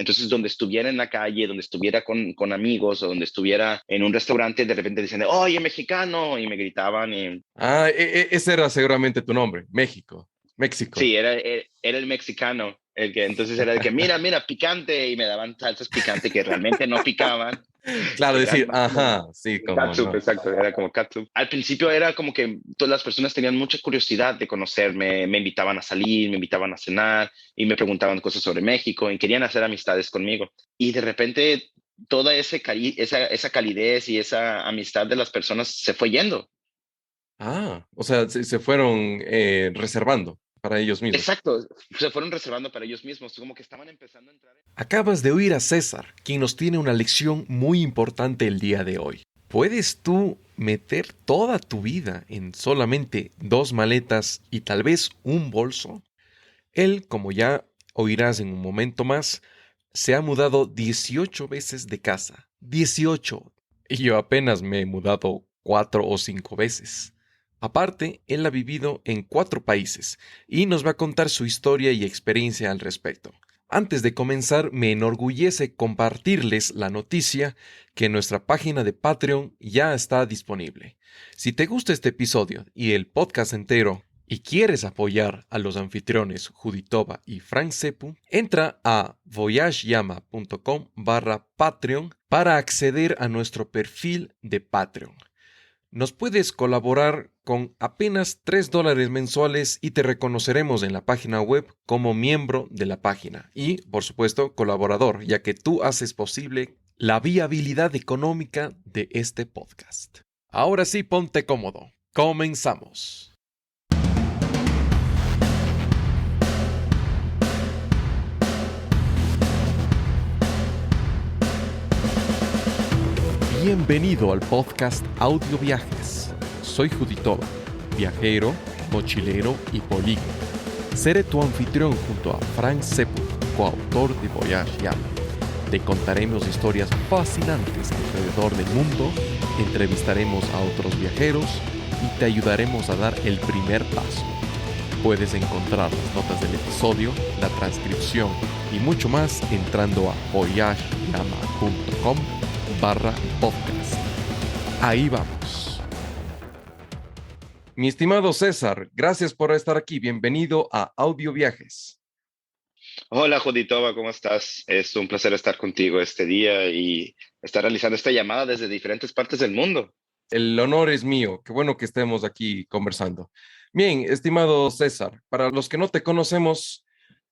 Entonces, donde estuviera en la calle, donde estuviera con amigos o donde estuviera en un restaurante, de repente dicen, oye, mexicano, y me gritaban. Y Ese era seguramente tu nombre, México, México. sí, era el mexicano, entonces era el que, mira, mira, picante, y me daban salsas picante que realmente no picaban. Claro, Eran decir, más como ajá, sí, cómo catsup, no. exacto, era como catsup. Al principio era como que todas las personas tenían mucha curiosidad de conocerme, me invitaban a salir, me invitaban a cenar y me preguntaban cosas sobre México y querían hacer amistades conmigo. Y de repente toda esa calidez y esa amistad de las personas se fue yendo. O sea, se fueron reservando para ellos mismos. Exacto, se fueron reservando para ellos mismos, como que estaban empezando a entrar. Acabas de oír a César, quien nos tiene una lección muy importante el día de hoy. ¿Puedes tú meter toda tu vida en solamente 2 maletas y tal vez un bolso? Él, como ya oirás en un momento más, se ha mudado 18 veces de casa. 18. Y yo apenas me he mudado 4 o 5 veces. Aparte, él ha vivido en 4 países y nos va a contar su historia y experiencia al respecto. Antes de comenzar, me enorgullece compartirles la noticia que nuestra página de Patreon ya está disponible. Si te gusta este episodio y el podcast entero y quieres apoyar a los anfitriones Juditova y Frank Sepu, entra a voyageyama.com/Patreon para acceder a nuestro perfil de Patreon. Nos puedes colaborar con apenas $3 mensuales y te reconoceremos en la página web como miembro de la página y, por supuesto, colaborador, ya que tú haces posible la viabilidad económica de este podcast. Ahora sí, ponte cómodo. Comenzamos. Bienvenido al podcast Audio Viajes. Soy Juditova, viajero, mochilero y políglota. Seré tu anfitrión junto a Frank Sepu, coautor de Voyage Yama. Te contaremos historias fascinantes alrededor del mundo, entrevistaremos a otros viajeros y te ayudaremos a dar el primer paso. Puedes encontrar las notas del episodio, la transcripción y mucho más entrando a voyageyama.com/podcast. Ahí vamos. Mi estimado César, gracias por estar aquí. Bienvenido a Audio Viajes. Hola, Juditova, ¿cómo estás? Es un placer estar contigo este día y estar realizando esta llamada desde diferentes partes del mundo. El honor es mío. Qué bueno que estemos aquí conversando. Bien, estimado César, para los que no te conocemos,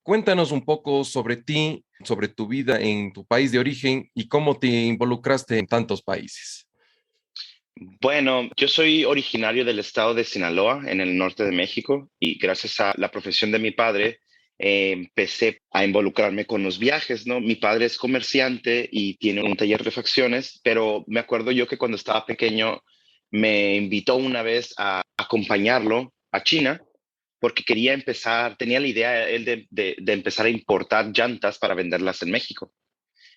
cuéntanos un poco sobre ti, sobre tu vida en tu país de origen y cómo te involucraste en tantos países. Bueno, yo soy originario del estado de Sinaloa, en el norte de México, y gracias a la profesión de mi padre, empecé a involucrarme con los viajes, ¿no? Mi padre es comerciante y tiene un taller de refacciones, pero me acuerdo yo que cuando estaba pequeño me invitó una vez a acompañarlo a China porque quería empezar, tenía la idea él de empezar a importar llantas para venderlas en México.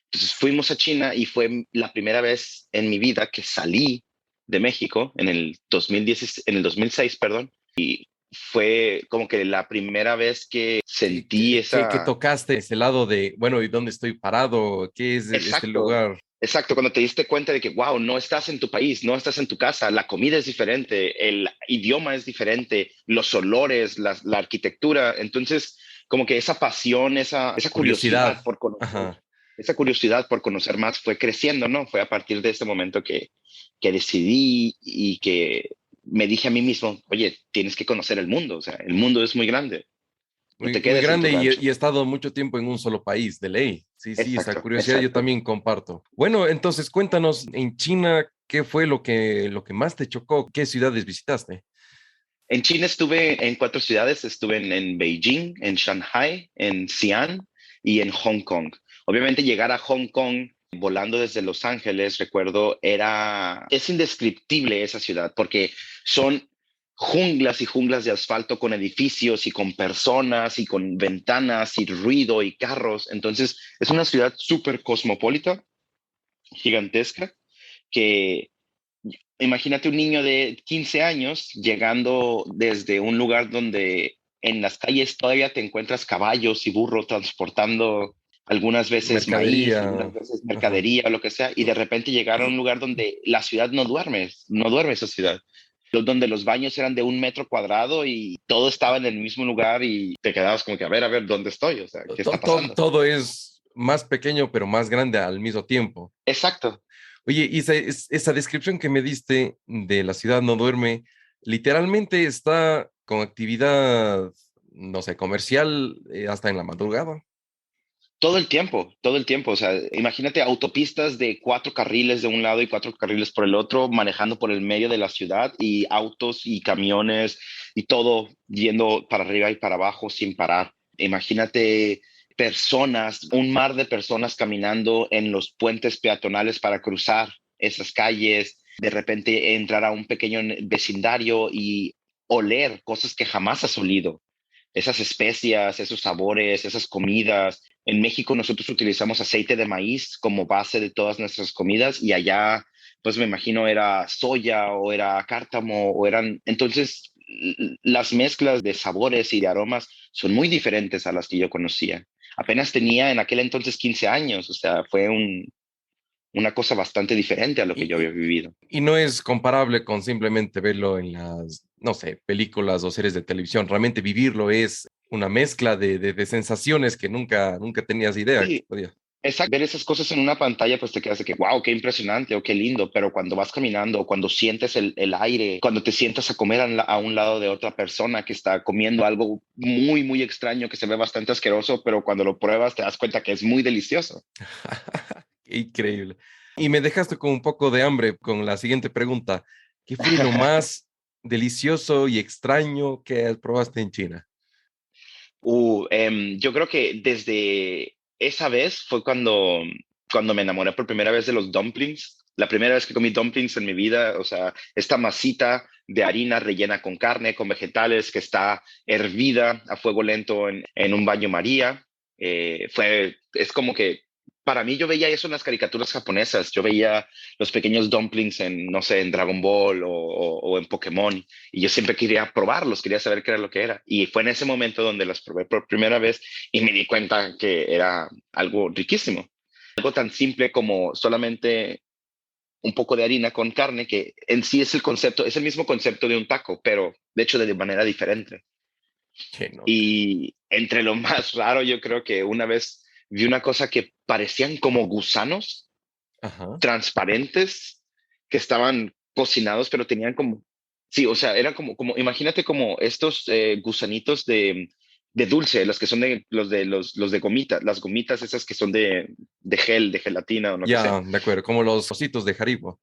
Entonces fuimos a China y fue la primera vez en mi vida que salí de México en el 2010, en el 2006, perdón, y fue como que la primera vez que sentí Que esa. tocaste ese lado de, bueno, ¿y dónde estoy parado? ¿Qué es este Exacto, lugar? exacto, cuando te diste cuenta de que, wow, no estás en tu país, no estás en tu casa, la comida es diferente, el idioma es diferente, los olores, la arquitectura, entonces como que esa pasión, esa curiosidad Curiosidad. por conocer, Ajá. esa curiosidad por conocer más fue creciendo, ¿no? Fue a partir de ese momento que decidí y que me dije a mí mismo, oye, tienes que conocer el mundo, o sea, el mundo es muy grande, no Muy, te muy quedes en tu grande rancho. y he estado mucho tiempo en un solo país, de ley. Sí, sí, esa Exacto, curiosidad yo exacto. también comparto. Bueno, entonces cuéntanos, en China, ¿qué fue lo que más te chocó? ¿Qué ciudades visitaste? En China estuve en 4 ciudades, estuve en Beijing, en Shanghai, en Xi'an y en Hong Kong. Obviamente llegar a Hong Kong volando desde Los Ángeles, recuerdo, es indescriptible esa ciudad porque son junglas y junglas de asfalto con edificios y con personas y con ventanas y ruido y carros. Entonces es una ciudad súper cosmopolita, gigantesca, que imagínate un niño de 15 años llegando desde un lugar donde en las calles todavía te encuentras caballos y burros transportando algunas veces maíz, algunas Mercadería. veces Ajá. mercadería o lo que sea, y de repente llegar a un lugar donde la ciudad no duerme esa ciudad, donde los baños eran de 1 metro cuadrado y todo estaba en el mismo lugar y te quedabas como que, a ver, ¿dónde estoy? O sea, ¿qué está pasando? Todo es más pequeño, pero más grande al mismo tiempo. Exacto. Oye, y esa descripción que me diste de la ciudad no duerme, literalmente está con actividad, no sé, comercial hasta en la madrugada. Todo el tiempo. O sea, imagínate autopistas de 4 carriles de un lado y 4 carriles por el otro, manejando por el medio de la ciudad y autos y camiones y todo yendo para arriba y para abajo sin parar. Imagínate personas, un mar de personas caminando en los puentes peatonales para cruzar esas calles, de repente entrar a un pequeño vecindario y oler cosas que jamás has olido, esas especias, esos sabores, esas comidas. En México nosotros utilizamos aceite de maíz como base de todas nuestras comidas y allá, pues me imagino era soya o era cártamo o eran... Entonces, las mezclas de sabores y de aromas son muy diferentes a las que yo conocía. Apenas tenía en aquel entonces 15 años, o sea, fue una cosa bastante diferente a lo que yo Y, había vivido. y no es comparable con simplemente verlo en las, no sé, películas o series de televisión. Realmente vivirlo es una mezcla de sensaciones que nunca tenías idea que Sí, podía. exacto. Ver esas cosas en una pantalla, pues te quedas de que, wow, qué impresionante o qué lindo, pero cuando vas caminando o cuando sientes el aire, cuando te sientas a comer a un lado de otra persona que está comiendo algo muy, muy extraño, que se ve bastante asqueroso, pero cuando lo pruebas te das cuenta que es muy delicioso. Increíble. Y me dejaste con un poco de hambre con la siguiente pregunta. ¿Qué fue lo más delicioso y extraño que probaste en China? Yo creo que desde esa vez fue cuando me enamoré por primera vez de los dumplings. La primera vez que comí dumplings en mi vida, o sea, esta masita de harina rellena con carne, con vegetales, que está hervida a fuego lento en un baño María. Es como que para mí yo veía eso en las caricaturas japonesas. Yo veía los pequeños dumplings en, no sé, en Dragon Ball o en Pokémon y yo siempre quería probarlos, quería saber qué era lo que era. Y fue en ese momento donde los probé por primera vez y me di cuenta que era algo riquísimo. Algo tan simple como solamente un poco de harina con carne, que en sí es el concepto, es el mismo concepto de un taco, pero de hecho de manera diferente. Qué nota. Y entre lo más raro, yo creo que una vez vi una cosa que parecían como gusanos Ajá. transparentes que estaban cocinados, pero tenían como, sí, o sea, eran imagínate como estos gusanitos de dulce, los que son los de gomitas, las gomitas esas que son de gel, de gelatina o lo que sea. Ya, de acuerdo, como los ositos de Haribo.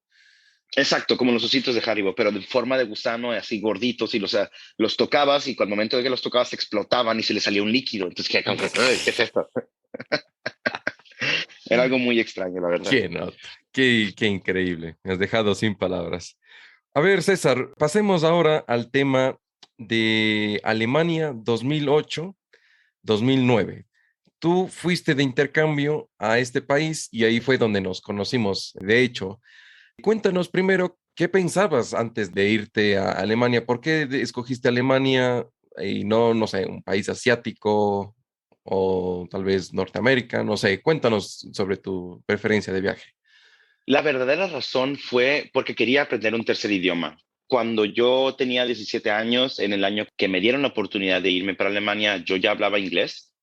Exacto, como los ositos de Haribo, pero de forma de gusano, así gorditos, y los tocabas y cuando el momento de que los tocabas explotaban y se les salía un líquido. Entonces, ¿qué es esto? Era algo muy extraño, la verdad. Qué nota. Qué increíble. Me has dejado sin palabras. A ver, César, pasemos ahora al tema de Alemania 2008-2009. Tú fuiste de intercambio a este país y ahí fue donde nos conocimos. De hecho, cuéntanos primero qué pensabas antes de irte a Alemania. ¿Por qué escogiste Alemania y no, no sé, un país asiático o tal vez Norteamérica? No sé, cuéntanos sobre tu preferencia de viaje. La verdadera razón fue porque quería aprender un tercer idioma. Cuando yo tenía 17 años, en el año que me dieron la oportunidad de irme para Alemania, yo ya hablaba inglés.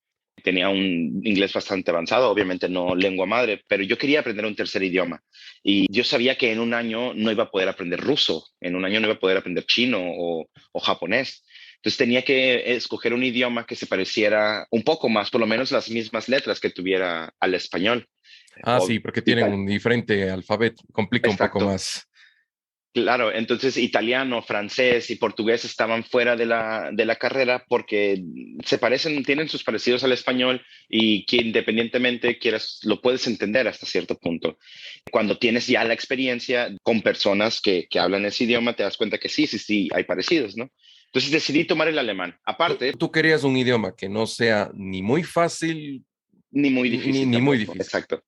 Tenía un inglés bastante avanzado, obviamente no lengua madre, pero yo quería aprender un tercer idioma. Y yo sabía que en un año no iba a poder aprender ruso, en un año no iba a poder aprender chino o japonés. Entonces tenía que escoger un idioma que se pareciera un poco más, por lo menos las mismas letras que tuviera al español. Ah, O, sí, porque tienen un diferente alfabeto, complica un poco exacto. más. Claro, entonces italiano, francés y portugués estaban fuera de la carrera porque se parecen, tienen sus parecidos al español y que independientemente quieras, lo puedes entender hasta cierto punto. Cuando tienes ya la experiencia con personas que hablan ese idioma, te das cuenta que sí, sí, sí, hay parecidos, ¿no? Entonces decidí tomar el alemán. Aparte, Tú querías un idioma que no sea ni muy fácil ni muy ni, difícil ni muy tampoco, difícil. exacto.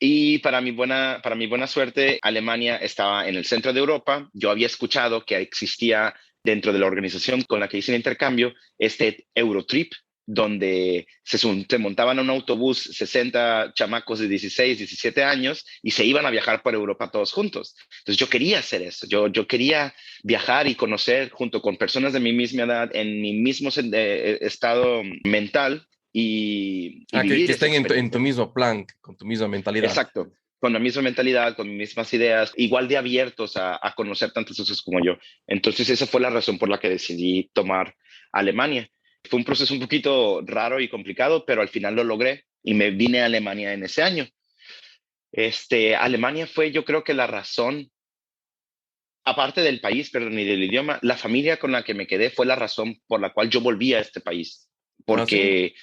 Y para mi buena suerte, Alemania estaba en el centro de Europa. Yo había escuchado que existía dentro de la organización con la que hice el intercambio este Eurotrip, donde se montaban a un autobús 60 chamacos de 16, 17 años y se iban a viajar por Europa todos juntos. Entonces yo quería hacer eso, yo quería viajar y conocer junto con personas de mi misma edad, en mi mismo estado mental y Que vivir esa estén en tu experiencia. mismo plan, con tu misma mentalidad. Exacto, con la misma mentalidad, con mis mismas ideas, igual de abiertos a conocer tantas cosas como yo. Entonces esa fue la razón por la que decidí tomar Alemania. Fue un proceso un poquito raro y complicado, pero al final lo logré y me vine a Alemania en ese año. Alemania fue, yo creo que la razón, aparte del país, perdón, y del idioma, la familia con la que me quedé fue la razón por la cual yo volví a este país, Ah, sí.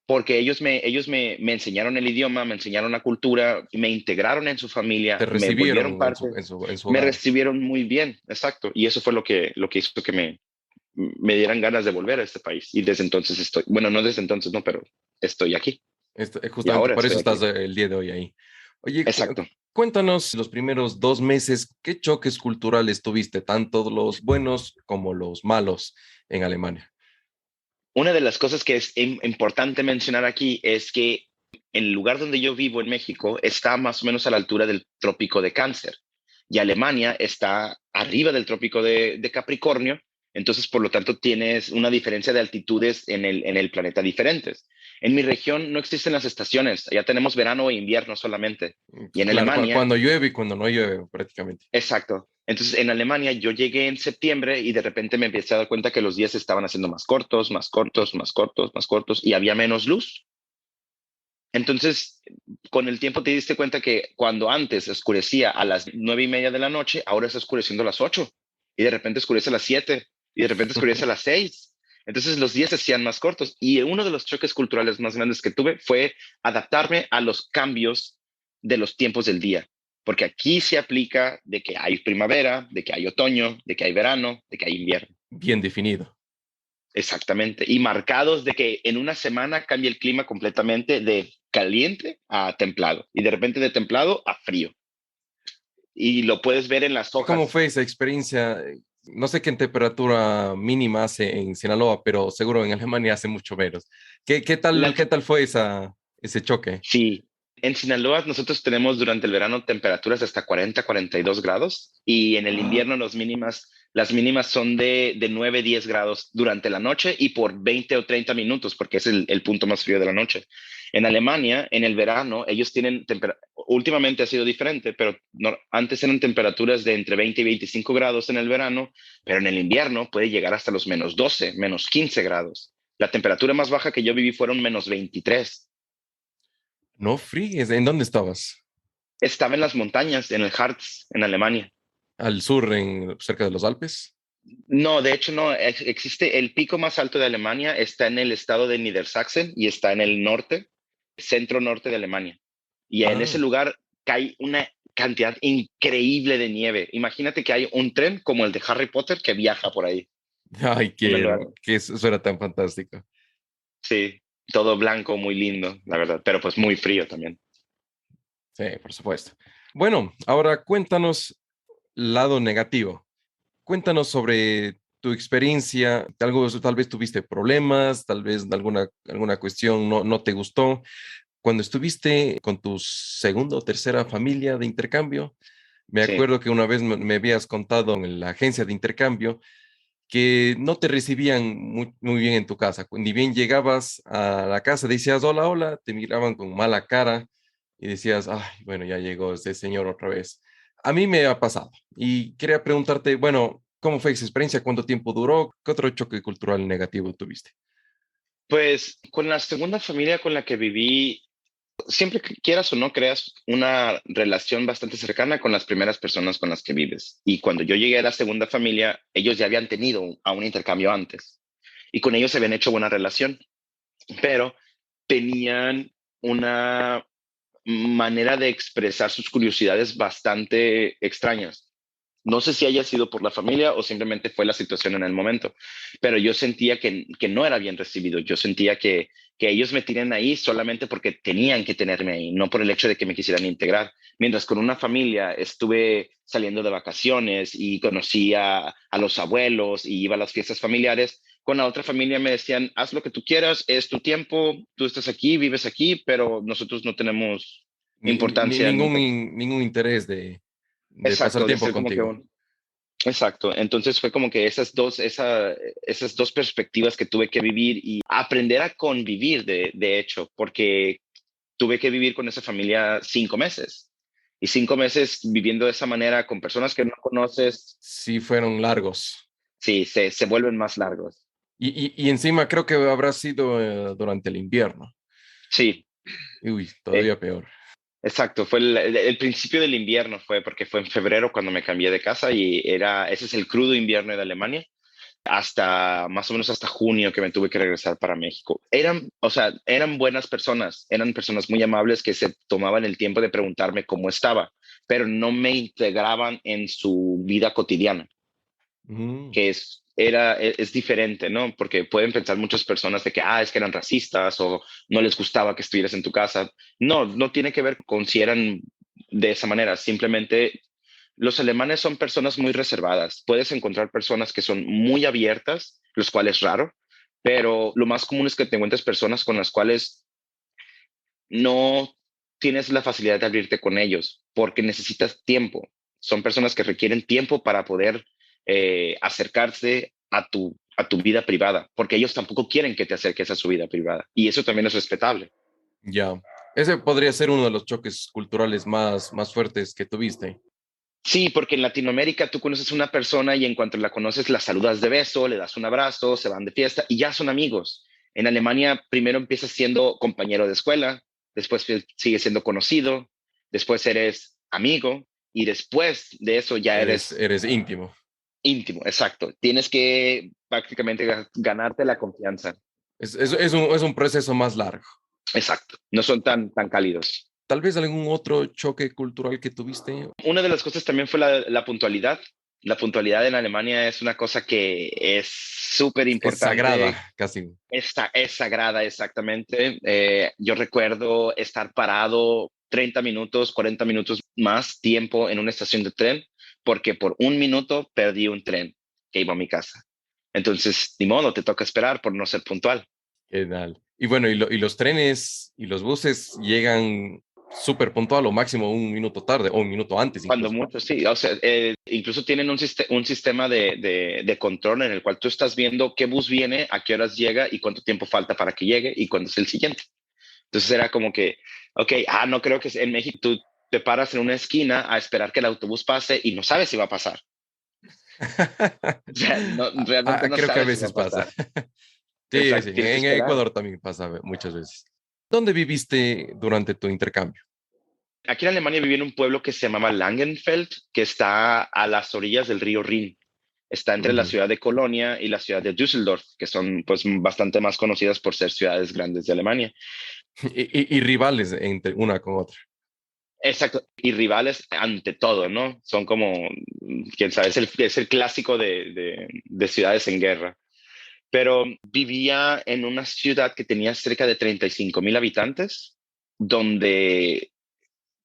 porque me enseñaron el idioma, me enseñaron la cultura, me integraron en su Te familia, me volvieron recibieron en parte, su me hogar. recibieron muy bien, exacto, y eso fue lo que hizo que me dieran ganas de volver a este país. Y desde entonces estoy, bueno, no desde entonces, no, pero estoy aquí y Justamente ahora por eso estoy estás aquí. el día de hoy ahí. Oye, Exacto. cuéntanos los primeros 2 meses, ¿qué choques culturales tuviste, tanto los buenos como los malos en Alemania? Una de las cosas que es importante mencionar aquí es que el lugar donde yo vivo en México está más o menos a la altura del trópico de Cáncer y Alemania está arriba del trópico de Capricornio, entonces por lo tanto tienes una diferencia de altitudes en el planeta diferentes. En mi región no existen las estaciones, ya tenemos verano e invierno solamente. Y en Claro, Alemania, cuando llueve y cuando no llueve, prácticamente. exacto. Entonces, en Alemania yo llegué en septiembre y de repente me empecé a dar cuenta que los días estaban haciendo más cortos, más cortos, más cortos, más cortos y había menos luz. Entonces, con el tiempo te diste cuenta que cuando antes oscurecía a las 9:30 de la noche, ahora está oscureciendo a las 8 y de repente oscurece a las 7 y de repente oscurece a las 6. Entonces los días se hacían más cortos y uno de los choques culturales más grandes que tuve fue adaptarme a los cambios de los tiempos del día, porque aquí se aplica de que hay primavera, de que hay otoño, de que hay verano, de que hay invierno. Bien definido. Exactamente. Y marcados de que en una semana cambia el clima completamente de caliente a templado y de repente de templado a frío. Y lo puedes ver en las ¿Cómo hojas. fue esa experiencia? No sé qué temperatura mínima hace en Sinaloa, pero seguro en Alemania hace mucho menos. La, Qué tal fue ese choque? sí, en Sinaloa nosotros tenemos durante el verano temperaturas de hasta 40, 42 grados y en el Ah, invierno las mínimas son de 9, 10 grados durante la noche y por 20 o 30 minutos porque es el punto más frío de la noche. En Alemania, en el verano, ellos tienen, últimamente ha sido diferente, pero no, antes eran temperaturas de entre 20 y 25 grados en el verano, pero en el invierno puede llegar hasta los menos 12, menos 15 grados. La temperatura más baja que yo viví fueron menos 23. no fríes, ¿en dónde estabas? Estaba en las montañas, en el Harz, en Alemania. ¿Al sur, cerca de los Alpes? No, de hecho no, existe el pico más alto de Alemania, está en el estado de Niedersachsen y está en el norte, centro norte de Alemania. Y en ese Ah, lugar cae una cantidad increíble de nieve. Imagínate que hay un tren como el de Harry Potter que viaja por ahí. ay, Una quiero, que eso era tan fantástico. Sí, todo blanco, muy lindo, la verdad, pero pues muy frío también. Sí, por supuesto. Bueno, ahora cuéntanos lado negativo. Cuéntanos sobre tu experiencia, algo, tal vez tuviste problemas, tal vez alguna cuestión no te gustó. Cuando estuviste con tu segunda o tercera familia de intercambio, me Sí, acuerdo que una vez me habías contado en la agencia de intercambio que no te recibían muy bien en tu casa. Ni bien llegabas a la casa, decías hola, hola, te miraban con mala cara y decías, ay, bueno, ya llegó este señor otra vez. A mí me ha pasado y quería preguntarte, bueno, ¿cómo fue esa experiencia? ¿Cuánto tiempo duró? ¿Qué otro choque cultural negativo tuviste? pues con la segunda familia con la que viví, siempre que quieras o no creas una relación bastante cercana con las primeras personas con las que vives. Y cuando yo llegué a la segunda familia, ellos ya habían tenido a un intercambio antes y con ellos se habían hecho buena relación, pero tenían una manera de expresar sus curiosidades bastante extrañas. No sé si haya sido por la familia o simplemente fue la situación en el momento, pero yo sentía que no era bien recibido. Yo sentía que ellos me tienen ahí solamente porque tenían que tenerme ahí, no por el hecho de que me quisieran integrar. Mientras con una familia estuve saliendo de vacaciones y conocí a los abuelos y iba a las fiestas familiares, Con la otra familia me decían, haz lo que tú quieras, es tu tiempo, tú estás aquí, vives aquí, pero nosotros no tenemos importancia ni... Ningún interés de pasar Exacto, de tiempo ser como que contigo. un... Exacto, entonces fue como que esas dos perspectivas que tuve que vivir y aprender a convivir, de hecho, porque tuve que vivir con esa familia 5 meses. Y 5 meses viviendo de esa manera con personas que no conoces, Sí, fueron largos. sí, se vuelven más largos. Y encima creo que habrá sido durante el invierno. Sí, Uy, eh, todavía peor. exacto. Fue el principio del invierno, fue porque fue en febrero cuando me cambié de casa y ese es el crudo invierno de Alemania. Hasta más o menos hasta junio que me tuve que regresar para México. O sea, eran buenas personas, eran personas muy amables que se tomaban el tiempo de preguntarme cómo estaba, pero no me integraban en su vida cotidiana, Mm, que es diferente, ¿no? Porque pueden pensar muchas personas de que, es que eran racistas o no les gustaba que estuvieras en tu casa. No, no tiene que ver con si eran de esa manera, simplemente los alemanes son personas muy reservadas. Puedes encontrar personas que son muy abiertas, los cuales es raro, pero lo más común es que te encuentres personas con las cuales no tienes la facilidad de abrirte con ellos porque necesitas tiempo. Son personas que requieren tiempo para poder acercarse a tu vida privada, porque ellos tampoco quieren que te acerques a su vida privada. Y eso también es respetable. ya. Ese podría ser uno de los choques culturales más fuertes que tuviste. Sí, porque en Latinoamérica tú conoces a una persona y en cuanto la conoces la saludas de beso, le das un abrazo, se van de fiesta y ya son amigos. En Alemania primero empiezas siendo compañero de escuela, después sigues siendo conocido, después eres amigo y después de eso ya eres Eres íntimo. íntimo. Exacto. Tienes que prácticamente ganarte la confianza. Es un proceso más largo. Exacto. No son tan cálidos. Tal vez algún otro choque cultural que tuviste. Una de las cosas también fue la puntualidad. La puntualidad en Alemania es una cosa que es súper Es sagrada, importante. casi. Es sagrada, exactamente. Yo recuerdo estar parado 30 minutos, 40 minutos más tiempo en una estación de tren, porque por un minuto perdí un tren que iba a mi casa. Entonces, ni modo, te toca esperar por no ser puntual. ¿Qué tal? Y bueno, y los trenes y los buses llegan súper puntual o máximo un minuto tarde o un minuto antes Cuando incluso. mucho, sí. O sea, incluso tienen un sistema de control en el cual tú estás viendo qué bus viene, a qué horas llega y cuánto tiempo falta para que llegue y cuándo es el siguiente. Entonces era como que, ok, no creo que en México tú te paras en una esquina a esperar que el autobús pase y no sabes si va a pasar. O sea, no, realmente no Creo que a sabes si va a veces pasa. pasar. Sí, Exacto, sí, tienes que en esperar. Ecuador también pasa muchas veces. ¿Dónde viviste durante tu intercambio? Aquí en Alemania viví en un pueblo que se llamaba Langenfeld, que está a las orillas del río Rin. Está entre la Ujú. ciudad de Colonia y la ciudad de Düsseldorf, que son pues bastante más conocidas por ser ciudades grandes de Alemania. Y rivales entre una con otra. Exacto, y rivales ante todo, ¿no? Son como, quién sabe, es el clásico de ciudades en guerra. Pero vivía en una ciudad que tenía cerca de 35,000 habitantes, donde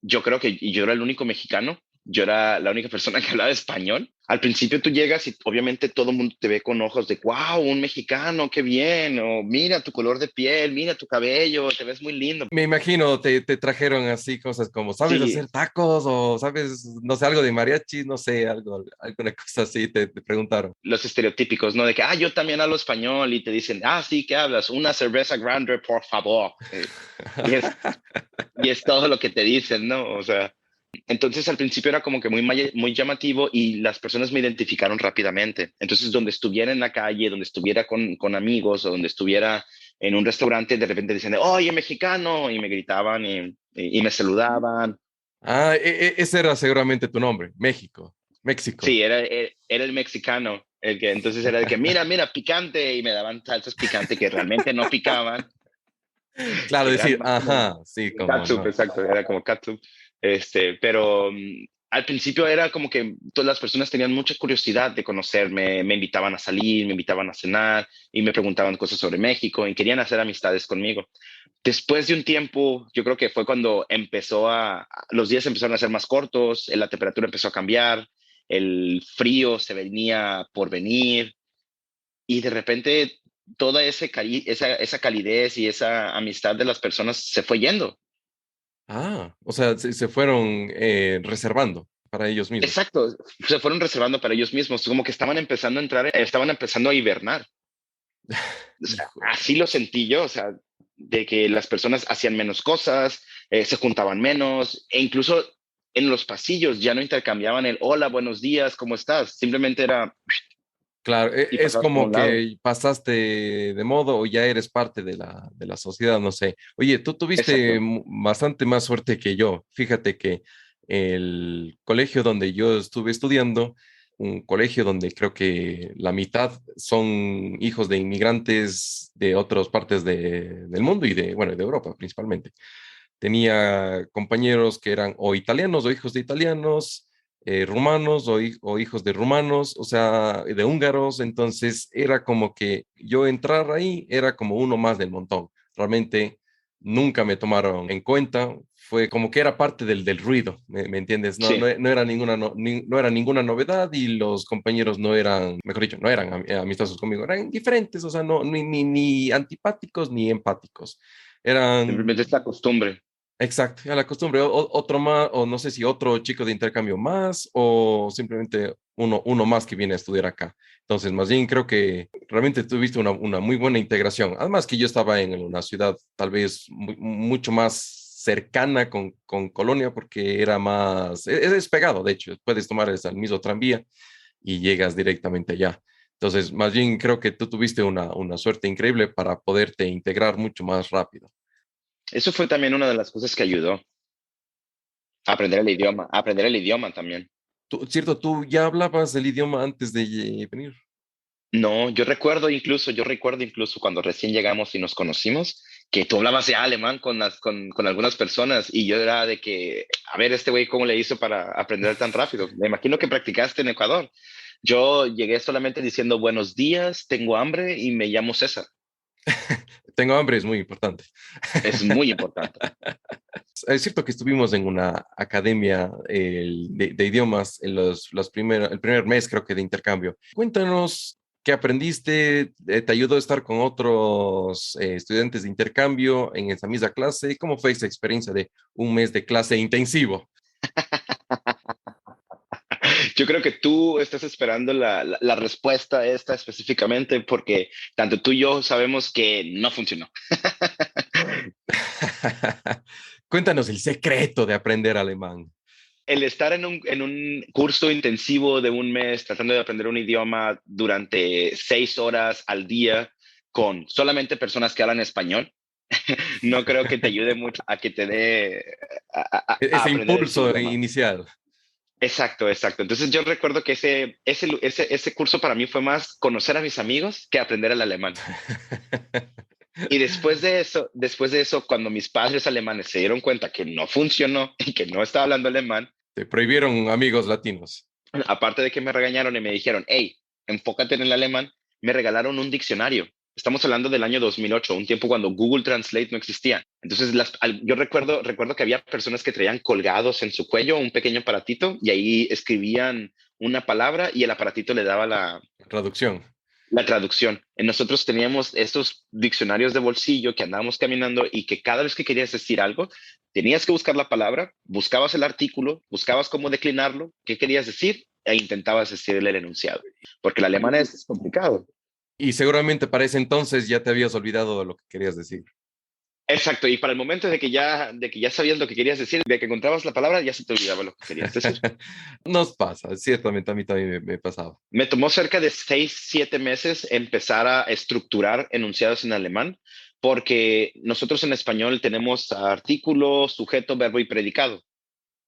yo creo que yo era el único mexicano, yo era la única persona que hablaba español. Al principio tú llegas y obviamente todo el mundo te ve con ojos de, wow, un mexicano, qué bien, o mira tu color de piel, mira tu cabello, te ves muy lindo. Me imagino te trajeron así cosas como, ¿sabes Sí, hacer tacos? O sabes, no sé, algo de mariachi, no sé, alguna cosa así, te preguntaron. los estereotípicos, ¿no? De que, yo también hablo español y te dicen, sí, ¿qué hablas? Una cerveza grande, por favor. Y es, y es todo lo que te dicen, ¿no? O sea, entonces al principio era como que muy llamativo y las personas me identificaron rápidamente. Entonces donde estuviera en la calle, donde estuviera con amigos o donde estuviera en un restaurante, de repente dicen, oye, mexicano, y me gritaban y me saludaban. Ese era seguramente tu nombre, México, México. Sí, era el mexicano, el que entonces era de que, mira, mira, picante, y me daban salsas picante que realmente no picaban, Claro, que eran decir, más como ajá, sí, cómo catsup, no. exacto, era como catsup. Pero al principio era como que todas las personas tenían mucha curiosidad de conocerme, me invitaban a salir, me invitaban a cenar y me preguntaban cosas sobre México y querían hacer amistades conmigo. Después de un tiempo, yo creo que fue cuando los días empezaron a ser más cortos, la temperatura empezó a cambiar, el frío se venía por venir y de repente toda esa calidez y esa amistad de las personas se fue yendo. Ah, o sea, se fueron reservando para ellos mismos. Exacto, se fueron reservando para ellos mismos, como que estaban empezando a entrar, estaban empezando a hibernar. O sea, Hijo de así lo sentí yo, o sea, de que las personas hacían menos cosas, se juntaban menos, e incluso en los pasillos ya no intercambiaban el hola, buenos días, ¿cómo estás? Simplemente era claro, y es pasabas por como un lado. que pasaste de modo o ya eres parte de la sociedad, no sé. Oye, tú tuviste Exacto. bastante más suerte que yo. Fíjate que el colegio donde yo estuve estudiando, un colegio donde creo que la mitad son hijos de inmigrantes de otras partes del mundo y bueno, de Europa principalmente. Tenía compañeros que eran o italianos o hijos de italianos, rumanos o hijos de rumanos, o sea, de húngaros. Entonces era como que yo entrar ahí era como uno más del montón. Realmente nunca me tomaron en cuenta. Fue como que era parte del ruido, ¿me entiendes? Sí, No era no era ninguna novedad y los compañeros no eran, mejor dicho, no eran amistosos conmigo, eran diferentes, o sea, ni antipáticos ni empáticos. Eran. simplemente esta costumbre. Exacto, a la costumbre, otro más, o no sé si otro chico de intercambio más, o simplemente uno más que viene a estudiar acá. Entonces, más bien creo que realmente tuviste una muy buena integración. Además que yo estaba en una ciudad tal vez mucho más cercana con Colonia, porque era más, es pegado, de hecho, puedes tomar el mismo tranvía y llegas directamente allá. Entonces, más bien creo que tú tuviste una suerte increíble para poderte integrar mucho más rápido. Eso fue también una de las cosas que ayudó a aprender el idioma también. Cierto, tú ya hablabas el idioma antes de venir. No, yo recuerdo incluso cuando recién llegamos y nos conocimos, que tú hablabas ya alemán con algunas personas y yo era de que, a ver, este güey, ¿cómo le hizo para aprender tan rápido? Me imagino que practicaste en Ecuador. Yo llegué solamente diciendo buenos días, tengo hambre y me llamo César. Tengo hambre, es muy importante. Es muy importante. Es cierto que estuvimos en una academia de idiomas en el primer mes, creo que de intercambio. Cuéntanos qué aprendiste, te ayudó a estar con otros estudiantes de intercambio en esa misma clase. ¿Cómo fue esa experiencia de un mes de clase intensivo? Yo creo que tú estás esperando la respuesta a esta específicamente porque tanto tú y yo sabemos que no funcionó. Cuéntanos el secreto de aprender alemán. El estar en un curso intensivo de un mes tratando de aprender un idioma durante 6 horas al día con solamente personas que hablan español, no creo que te ayude mucho a que te dé a Ese aprender ese impulso idioma. inicial. Exacto, exacto. Entonces yo recuerdo que ese curso para mí fue más conocer a mis amigos que aprender el alemán. Y después de eso, cuando mis padres alemanes se dieron cuenta que no funcionó y que no estaba hablando alemán, Te prohibieron amigos latinos. aparte de que me regañaron y me dijeron, hey, enfócate en el alemán, me regalaron un diccionario. Estamos hablando del año 2008, un tiempo cuando Google Translate no existía. Entonces, yo recuerdo que había personas que traían colgados en su cuello un pequeño aparatito y ahí escribían una palabra y el aparatito le daba Traducción. la traducción. Nosotros teníamos estos diccionarios de bolsillo que andábamos caminando y que cada vez que querías decir algo, tenías que buscar la palabra, buscabas el artículo, buscabas cómo declinarlo, qué querías decir e intentabas decirle el enunciado. Porque el alemán es complicado. Y seguramente para ese entonces ya te habías olvidado de lo que querías decir. Exacto, y para el momento de que ya sabías lo que querías decir, de que encontrabas la palabra, ya se te olvidaba lo que querías decir. Nos pasa, ciertamente a mí también me pasaba. Me tomó cerca de 6, 7 meses empezar a estructurar enunciados en alemán, porque nosotros en español tenemos artículo, sujeto, verbo y predicado.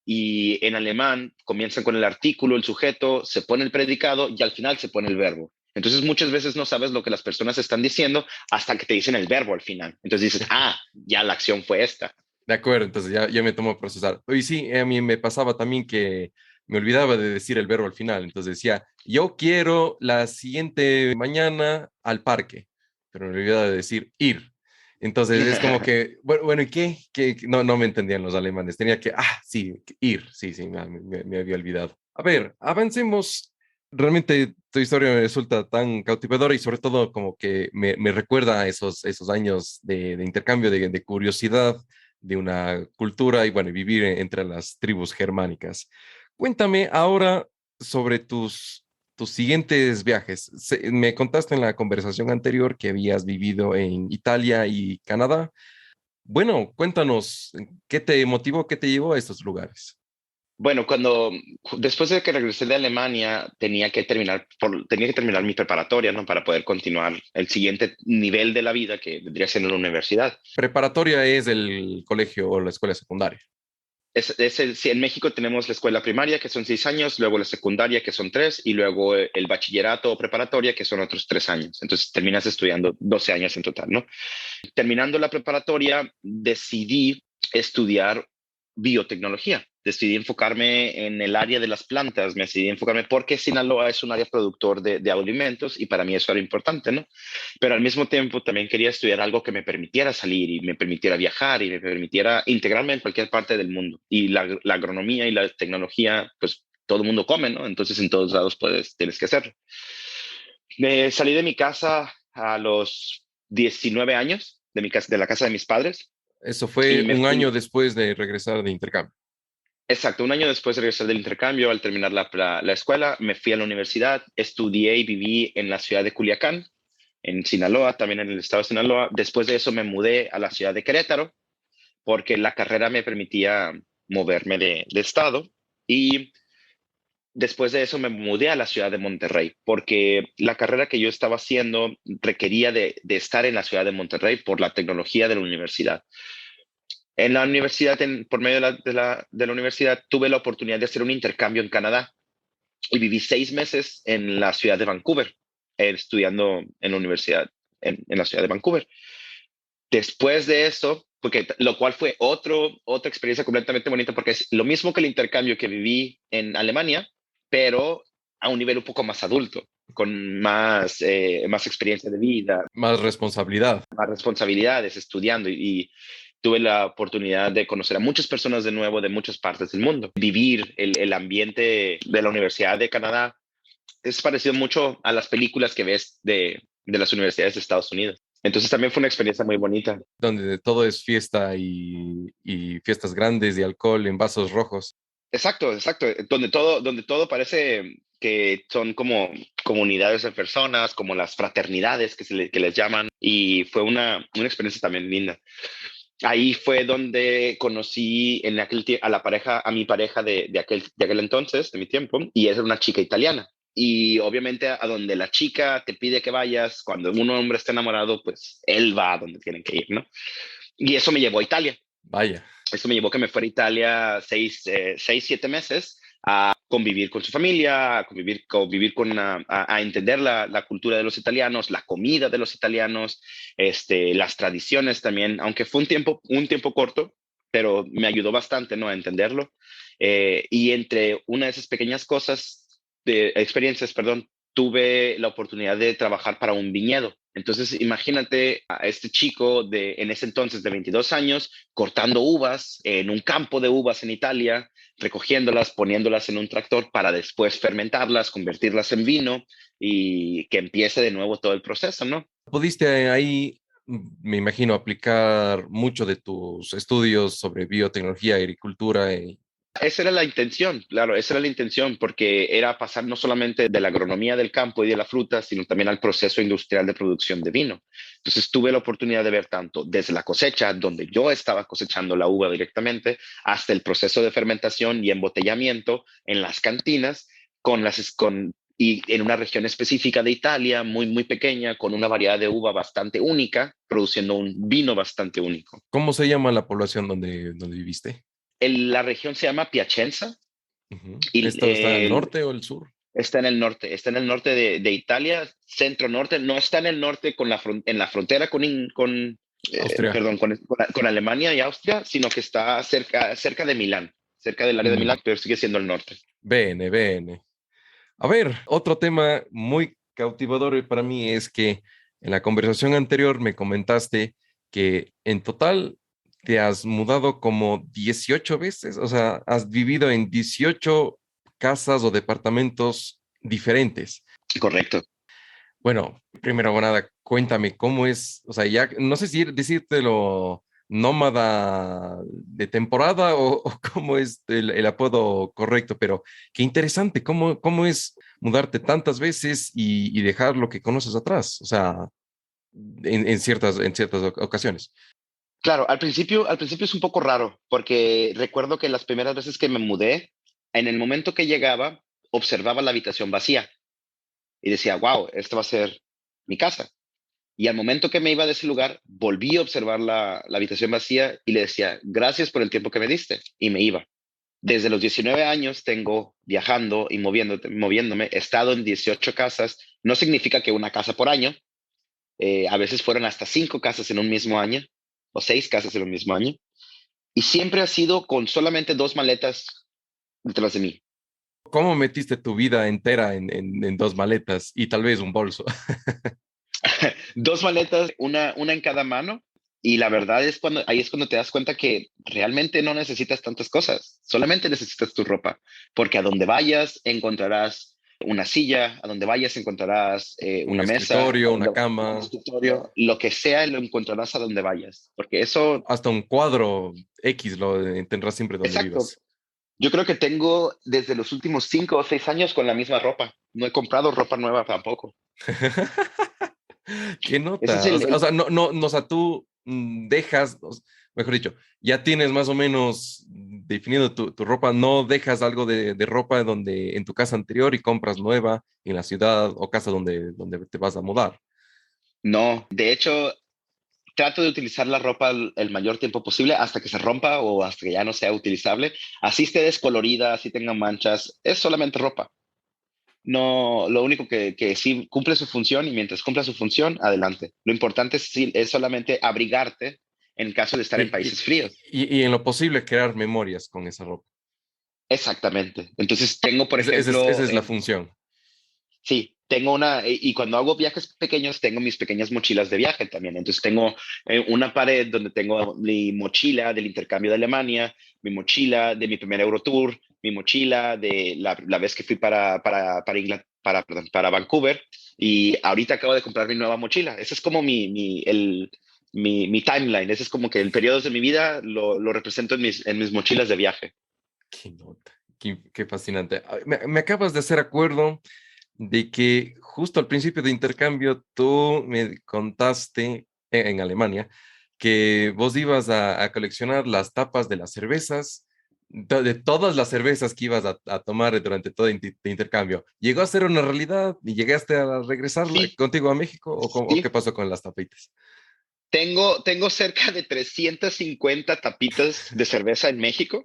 Y en alemán comienzan con el artículo, el sujeto, se pone el predicado y al final se pone el verbo. Entonces muchas veces no sabes lo que las personas están diciendo hasta que te dicen el verbo al final. Entonces dices, ah, ya la acción fue esta. De acuerdo, entonces ya me tomo a procesar. Y sí, a mí me pasaba también que me olvidaba de decir el verbo al final. Entonces decía, yo quiero la siguiente mañana al parque, pero me olvidaba de decir ir. Entonces es como que, bueno, ¿y qué? No me entendían los alemanes. Tenía que, sí, ir. Sí, me había olvidado. A ver, avancemos. Realmente tu historia me resulta tan cautivadora y sobre todo como que me recuerda a esos años de intercambio, de curiosidad, de una cultura y bueno, vivir entre las tribus germánicas. Cuéntame ahora sobre tus siguientes viajes. Me contaste en la conversación anterior que habías vivido en Italia y Canadá. Bueno, cuéntanos, ¿qué te motivó, qué te llevó a estos lugares? Bueno, después de que regresé de Alemania, tenía que terminar mi preparatoria, ¿no? Para poder continuar el siguiente nivel de la vida que vendría siendo la universidad. Preparatoria es el colegio o la escuela secundaria. Sí, en México tenemos la escuela primaria, que son 6 años, luego la secundaria, que son 3, y luego el bachillerato o preparatoria, que son otros 3 años. Entonces terminas estudiando 12 años en total, ¿no? Terminando la preparatoria, decidí estudiar biotecnología. Decidí enfocarme en el área de las plantas, me decidí enfocarme porque Sinaloa es un área productor de alimentos y para mí eso era importante, ¿no? Pero al mismo tiempo también quería estudiar algo que me permitiera salir y me permitiera viajar y me permitiera integrarme en cualquier parte del mundo. Y la agronomía y la tecnología, pues todo el mundo come, ¿no? Entonces en todos lados tienes que hacerlo. Salí de mi casa a los 19 años, de la casa de mis padres, Eso y fue me un año fui. después de regresar de intercambio. Exacto, un año después de regresar del intercambio, al terminar la escuela, me fui a la universidad, estudié y viví en la ciudad de Culiacán, en Sinaloa, también en el estado de Sinaloa. Después de eso me mudé a la ciudad de Querétaro, porque la carrera me permitía moverme de estado. Y después de eso me mudé a la ciudad de Monterrey, porque la carrera que yo estaba haciendo requería de estar en la ciudad de Monterrey por la tecnología de la universidad. En la universidad, por medio de la universidad, tuve la oportunidad de hacer un intercambio en Canadá y viví 6 meses en la ciudad de Vancouver, estudiando en la universidad en la ciudad de Vancouver. Después de eso, lo cual fue otra experiencia completamente bonita, porque es lo mismo que el intercambio que viví en Alemania, pero a un nivel un poco más adulto, con más experiencia de vida, Más responsabilidad. más responsabilidades, estudiando y tuve la oportunidad de conocer a muchas personas de nuevo de muchas partes del mundo. Vivir el ambiente de la Universidad de Canadá es parecido mucho a las películas que ves de las universidades de Estados Unidos. Entonces también fue una experiencia muy bonita. Donde todo es fiesta y fiestas grandes de alcohol en vasos rojos. Exacto, exacto. Donde todo parece que son como comunidades de personas, como las fraternidades que les llaman. Y fue una experiencia también linda. Ahí fue donde conocí a mi pareja de aquel entonces, de mi tiempo, y era una chica italiana. Y obviamente a donde la chica te pide que vayas, cuando un hombre está enamorado, pues él va a donde tienen que ir, ¿no? Y eso me llevó a Italia. Vaya, Esto me llevó a que me fuera a Italia 6, 7 meses a convivir con su familia, a entender la cultura de los italianos, la comida de los italianos, las tradiciones también, aunque fue un tiempo corto, pero me ayudó bastante, ¿no? A entenderlo. Y entre una de esas pequeñas experiencias, perdón, tuve la oportunidad de trabajar para un viñedo. Entonces, imagínate a este chico en ese entonces de 22 años cortando uvas en un campo de uvas en Italia, recogiéndolas, poniéndolas en un tractor para después fermentarlas, convertirlas en vino y que empiece de nuevo todo el proceso, ¿no? pudiste ahí, me imagino, aplicar mucho de tus estudios sobre biotecnología, agricultura. Esa era la intención, claro, esa era la intención, porque era pasar no solamente de la agronomía del campo y de la fruta, sino también al proceso industrial de producción de vino. Entonces tuve la oportunidad de ver tanto desde la cosecha, donde yo estaba cosechando la uva directamente, hasta el proceso de fermentación y embotellamiento en las cantinas, y en una región específica de Italia, muy, muy pequeña, con una variedad de uva bastante única, produciendo un vino bastante único. ¿Cómo se llama la población donde viviste? La región se llama Piacenza. Ujú. Y ¿Esto está al norte o al sur? está en el norte de Italia, centro norte, no está en el norte en la frontera Austria. con Alemania y Austria, sino que está cerca de Milán, cerca del área de Mm, Milán, pero sigue siendo el norte. bene, bene. A ver, otro tema muy cautivador para mí es que en la conversación anterior me comentaste que en total te has mudado como 18 veces, o sea, has vivido en 18 casas o departamentos diferentes. Correcto. Bueno, primero que nada, cuéntame cómo es, o sea, ya no sé si decírtelo nómada de temporada o cómo es el apodo correcto, pero qué interesante, cómo es mudarte tantas veces y dejar lo que conoces atrás, o sea, en ciertas ocasiones. Claro, al principio es un poco raro, porque recuerdo que las primeras veces que me mudé, en el momento que llegaba, observaba la habitación vacía y decía, wow, esta va a ser mi casa. Y al momento que me iba de ese lugar, volví a observar la habitación vacía y le decía, gracias por el tiempo que me diste. Y me iba. Desde los 19 años tengo viajando y moviéndome. He estado en 18 casas. No significa que una casa por año. A veces fueron hasta 5 casas en un mismo año o 6 casas en un mismo año. Y siempre ha sido con solamente 2 maletas detrás de mí. ¿Cómo metiste tu vida entera en dos maletas y tal vez un bolso? 2 maletas, una en cada mano. Y la verdad es ahí es cuando te das cuenta que realmente no necesitas tantas cosas, solamente necesitas tu ropa, porque a donde vayas encontrarás una silla, a donde vayas encontrarás Un una mesa, escritorio, una un cama, escritorio, lo que sea lo encontrarás a donde vayas, porque eso, hasta un cuadro X lo tendrás siempre donde exacto. vivas. Yo creo que tengo desde los últimos 5 o 6 años con la misma ropa. No he comprado ropa nueva tampoco. ¿Qué Ese es nota? O sea, no, o sea, tú dejas, mejor dicho, ya tienes más o menos definido tu ropa, no dejas algo de ropa donde en tu casa anterior y compras nueva en la ciudad o casa donde te vas a mudar. No, de hecho, trato de utilizar la ropa el mayor tiempo posible hasta que se rompa o hasta que ya no sea utilizable. Así esté descolorida, así tenga manchas, es solamente ropa. No, lo único que sí cumple su función y mientras cumpla su función, adelante. Lo importante es solamente abrigarte en caso de estar Y, en países y, fríos. y en lo posible crear memorias con esa ropa. Exactamente. Entonces tengo, por Esa ejemplo, es la función. sí, tengo y cuando hago viajes pequeños, tengo mis pequeñas mochilas de viaje también. Entonces tengo una pared donde tengo mi mochila del intercambio de Alemania, mi mochila de mi primer Eurotour, mi mochila de la vez que fui perdón, para Vancouver. Y ahorita acabo de comprar mi nueva mochila. Ese es como mi timeline. Ese es como que el periodo de mi vida lo represento en mis mochilas de viaje. Qué nota, qué fascinante. Me acabas de hacer acuerdo de que justo al principio de intercambio tú me contaste en Alemania que vos ibas a coleccionar las tapas de las cervezas, de todas las cervezas que ibas a tomar durante todo el intercambio. ¿Llegó a ser una realidad y llegaste a regresar Sí, contigo a México o qué sí. pasó con las tapitas? Tengo cerca de 350 tapitas de cerveza en México,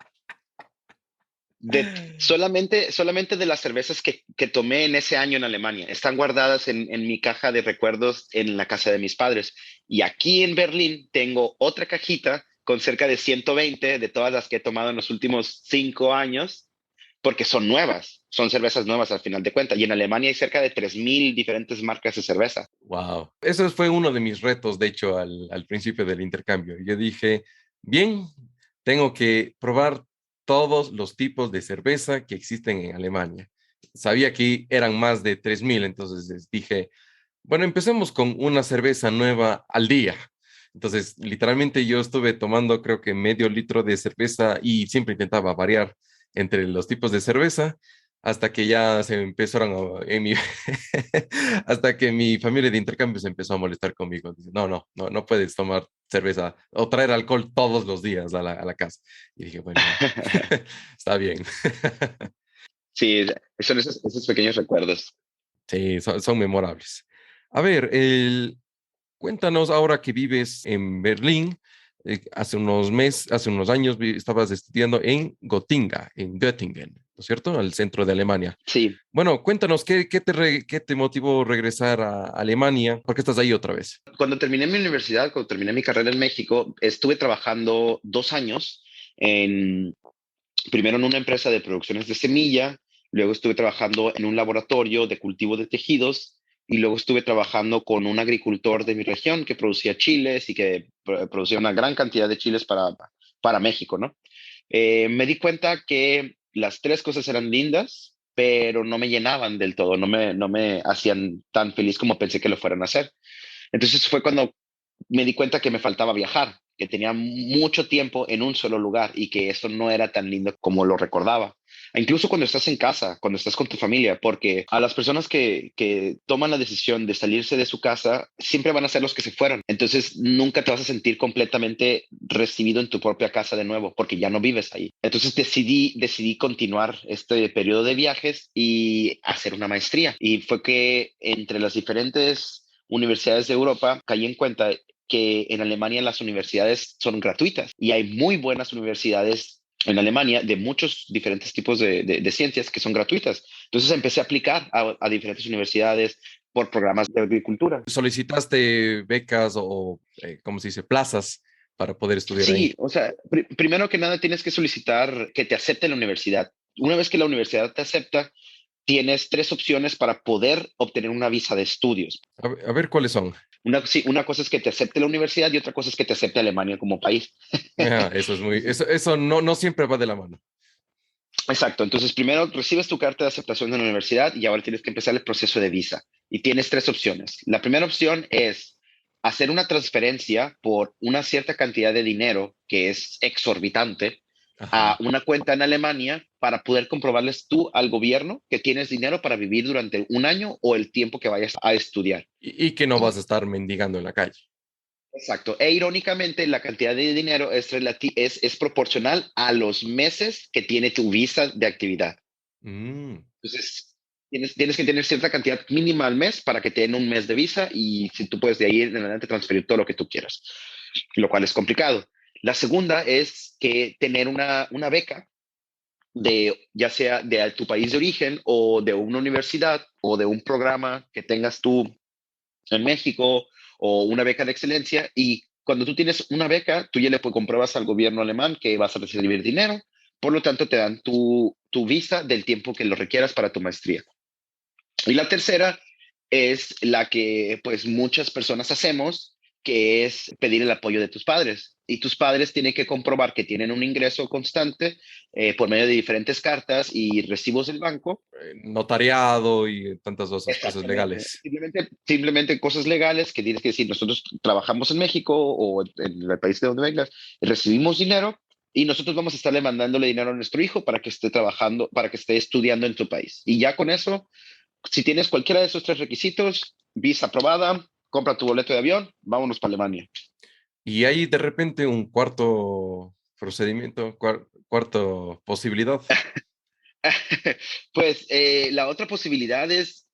solamente de las cervezas que tomé en ese año en Alemania. Están guardadas en mi caja de recuerdos en la casa de mis padres. Y aquí en Berlín tengo otra cajita con cerca de 120 de todas las que he tomado en los últimos 5 años, porque son nuevas, son cervezas nuevas al final de cuentas. Y en Alemania hay cerca de 3,000 diferentes marcas de cerveza. Wow. Eso fue uno de mis retos, de hecho, al principio del intercambio. Yo dije, bien, tengo que probar todos los tipos de cerveza que existen en Alemania. Sabía que eran más de 3,000, entonces dije, bueno, empecemos con una cerveza nueva al día. Entonces, literalmente yo estuve tomando creo que medio litro de cerveza y siempre intentaba variar entre los tipos de cerveza hasta que ya se empezaron hasta que mi familia de intercambio se empezó a molestar conmigo. Dice, no puedes tomar cerveza o traer alcohol todos los días a la casa. Y dije, bueno, ya, está bien. Sí, son esos pequeños recuerdos. Sí, son memorables. A ver, cuéntanos ahora que vives en Berlín. Hace unos años estabas estudiando en Gotinga, en Göttingen, ¿no es cierto? Al centro de Alemania. Sí, Bueno, cuéntanos, ¿qué te motivó regresar a Alemania? ¿Por qué estás ahí otra vez? cuando terminé mi universidad, cuando terminé mi carrera en México, estuve trabajando 2 años primero en una empresa de producciones de semilla, luego estuve trabajando en un laboratorio de cultivo de tejidos y luego estuve trabajando con un agricultor de mi región que producía chiles y que producía una gran cantidad de chiles para México, ¿no? Me di cuenta que las tres cosas eran lindas, pero no me llenaban del todo, no me hacían tan feliz como pensé que lo fueran a hacer. Entonces fue cuando me di cuenta que me faltaba viajar, que tenía mucho tiempo en un solo lugar y que eso no era tan lindo como lo recordaba. E incluso cuando estás en casa, cuando estás con tu familia, porque a las personas que toman la decisión de salirse de su casa, siempre van a ser los que se fueron. Entonces nunca te vas a sentir completamente recibido en tu propia casa de nuevo, porque ya no vives ahí. Entonces decidí continuar este periodo de viajes y hacer una maestría. Y fue que entre las diferentes universidades de Europa caí en cuenta que en Alemania las universidades son gratuitas y hay muy buenas universidades en Alemania de muchos diferentes tipos de ciencias que son gratuitas. Entonces empecé a aplicar a diferentes universidades por programas de agricultura. ¿Solicitaste becas o, ¿cómo se dice, plazas para poder estudiar ahí? Sí, o sea, primero que nada tienes que solicitar que te acepte la universidad. Una vez que la universidad te acepta, tienes tres opciones para poder obtener una visa de estudios. A ver cuáles son. Sí, una cosa es que te acepte la universidad y otra cosa es que te acepte Alemania como país. Ah, eso es muy, eso no, no siempre va de la mano. Exacto. Entonces, primero recibes tu carta de aceptación de la universidad y ahora tienes que empezar el proceso de visa. Y tienes tres opciones. La primera opción es hacer una transferencia por una cierta cantidad de dinero que es exorbitante a Ajá. una cuenta en Alemania para poder comprobarles tú al gobierno que tienes dinero para vivir durante un año o el tiempo que vayas a estudiar. Y que no vas a estar mendigando en la calle. Exacto. E irónicamente, la cantidad de dinero es proporcional a los meses que tiene tu visa de actividad. Mm. Entonces, tienes que tener cierta cantidad mínima al mes para que te den un mes de visa y si tú puedes de ahí en adelante transferir todo lo que tú quieras, lo cual es complicado. La segunda es que tener una beca de ya sea de tu país de origen o de una universidad o de un programa que tengas tú en México o una beca de excelencia y cuando tú tienes una beca, tú ya le compruebas al gobierno alemán que vas a recibir dinero, por lo tanto te dan tu visa del tiempo que lo requieras para tu maestría. Y la tercera es la que pues muchas personas hacemos, que es pedir el apoyo de tus padres. Y tus padres tienen que comprobar que tienen un ingreso constante por medio de diferentes cartas y recibos del banco. Notariado y tantas cosas Exactamente. legales. Simplemente cosas legales que tienes que decir, nosotros trabajamos en México o en el país de donde vengas, recibimos dinero y nosotros vamos a estarle mandándole dinero a nuestro hijo para que esté trabajando, para que esté estudiando en tu país. Y ya con eso, si tienes cualquiera de esos tres requisitos, visa aprobada, compra tu boleto de avión, vámonos para Alemania. Y hay de repente un cuarto procedimiento, cuarto posibilidad. Pues la otra posibilidad es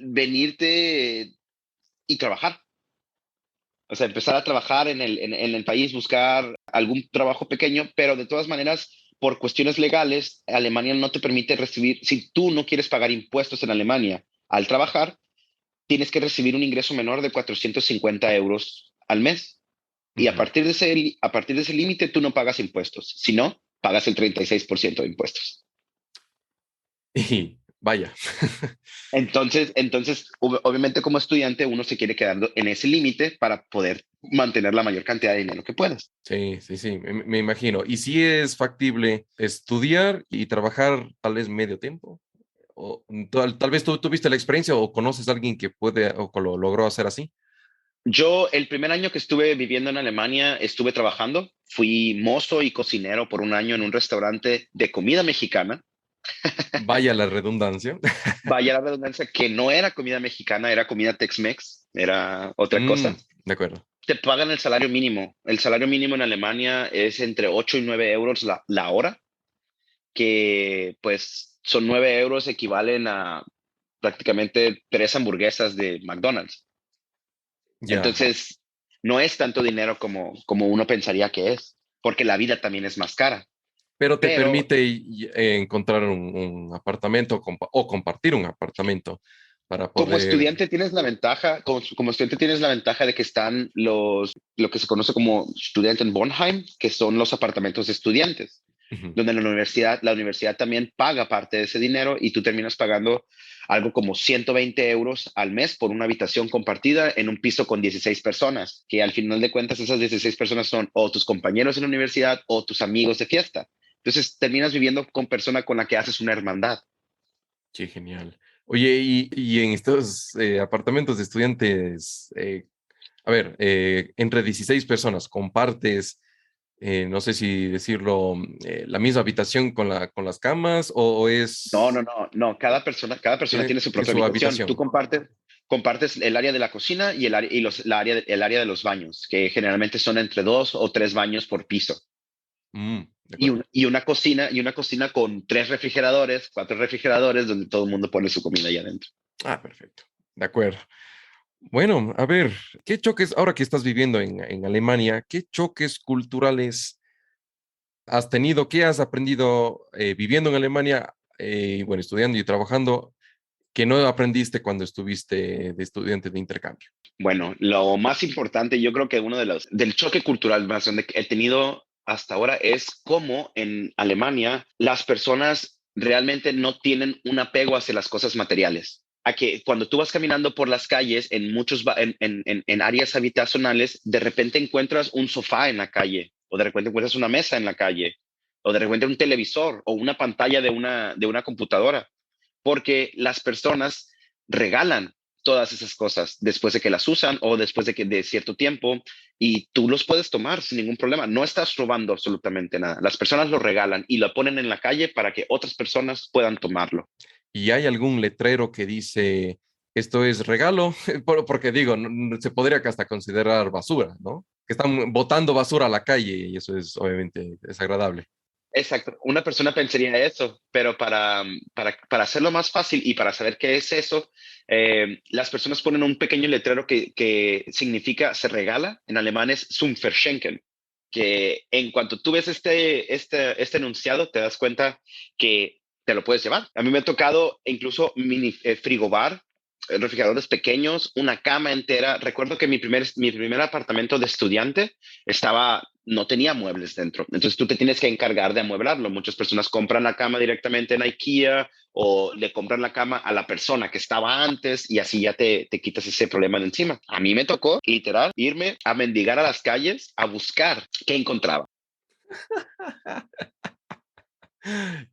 venirte y trabajar. O sea, empezar a trabajar en el país, buscar algún trabajo pequeño, pero de todas maneras, por cuestiones legales, Alemania no te permite recibir, si tú no quieres pagar impuestos en Alemania al trabajar, tienes que recibir un ingreso menor de 450 euros al mes. Y Ujú. a partir de ese límite, tú no pagas impuestos. Si no, pagas el 36% de impuestos. Y vaya. Entonces, obviamente como estudiante, uno se quiere quedar en ese límite para poder mantener la mayor cantidad de dinero que puedas. Sí, sí, sí, me imagino. ¿Y si es factible estudiar y trabajar tal vez medio tiempo? O tal vez tú tuviste la experiencia o conoces a alguien que puede o que lo logró hacer así. Yo el primer año que estuve viviendo en Alemania estuve trabajando. Fui mozo y cocinero por un año en un restaurante de comida mexicana. Vaya la redundancia. Vaya la redundancia, que no era comida mexicana, era comida Tex-Mex, era otra cosa. De acuerdo. Te pagan el salario mínimo. El salario mínimo en Alemania es entre 8 y 9 euros la hora, que pues son 9 euros equivalen a prácticamente tres hamburguesas de McDonald's. Ya. Entonces, no es tanto dinero como uno pensaría que es, porque la vida también es más cara. Pero te Pero permite encontrar un apartamento o compartir un apartamento para como poder. estudiante tienes la ventaja, como estudiante tienes la ventaja de que están lo que se conoce como Studentenwohnheim, que son los apartamentos de estudiantes, Ujú. donde la universidad también paga parte de ese dinero y tú terminas pagando algo como 120 euros al mes por una habitación compartida en un piso con 16 personas, que al final de cuentas esas 16 personas son o tus compañeros en la universidad o tus amigos de fiesta. Entonces terminas viviendo con persona con la que haces una hermandad. Qué genial. Oye, y en estos apartamentos de estudiantes, a ver, entre 16 personas, ¿compartes, no sé si decirlo, la misma habitación con con las camas o No, no, es, no, no. Cada persona tiene su tiene propia su habitación. Tú habitación? compartes el área de la cocina y el área de los baños, que generalmente son entre 2 o 3 baños por piso. De acuerdo. Y una cocina con 3 refrigeradores, 4 refrigeradores, donde todo el mundo pone su comida ahí adentro. Ah, perfecto. De acuerdo. Bueno, a ver, ¿qué choques, ahora que estás viviendo en Alemania, qué choques culturales has tenido? ¿Qué has aprendido viviendo en Alemania, bueno, estudiando y trabajando, que no aprendiste cuando estuviste de estudiante de intercambio? Bueno, lo más importante, yo creo que uno de los del choque cultural más grande que he tenido hasta ahora es cómo en Alemania las personas realmente no tienen un apego hacia las cosas materiales. A que cuando tú vas caminando por las calles en en áreas habitacionales, de repente encuentras un sofá en la calle, o de repente encuentras una mesa en la calle, o de repente un televisor o una pantalla de una computadora, porque las personas regalan todas esas cosas después de que las usan o después de que de cierto tiempo, y tú los puedes tomar sin ningún problema. No estás robando absolutamente nada. Las personas lo regalan y lo ponen en la calle para que otras personas puedan tomarlo. ¿Y hay algún letrero que dice esto es regalo? Porque digo, se podría que hasta considerar basura, ¿no? Que están botando basura a la calle y eso es obviamente desagradable. Exacto. Una persona pensaría eso, pero para hacerlo más fácil y para saber qué es eso, las personas ponen un pequeño letrero que significa se regala. En alemán es zum Verschenken, que en cuanto tú ves este enunciado, te das cuenta que te lo puedes llevar. A mí me ha tocado incluso mini frigobar, refrigeradores pequeños, una cama entera. Recuerdo que mi primer apartamento de estudiante no tenía muebles dentro. Entonces tú te tienes que encargar de amueblarlo. Muchas personas compran la cama directamente en IKEA o le compran la cama a la persona que estaba antes y así ya te quitas ese problema de encima. A mí me tocó literal irme a mendigar a las calles a buscar qué encontraba.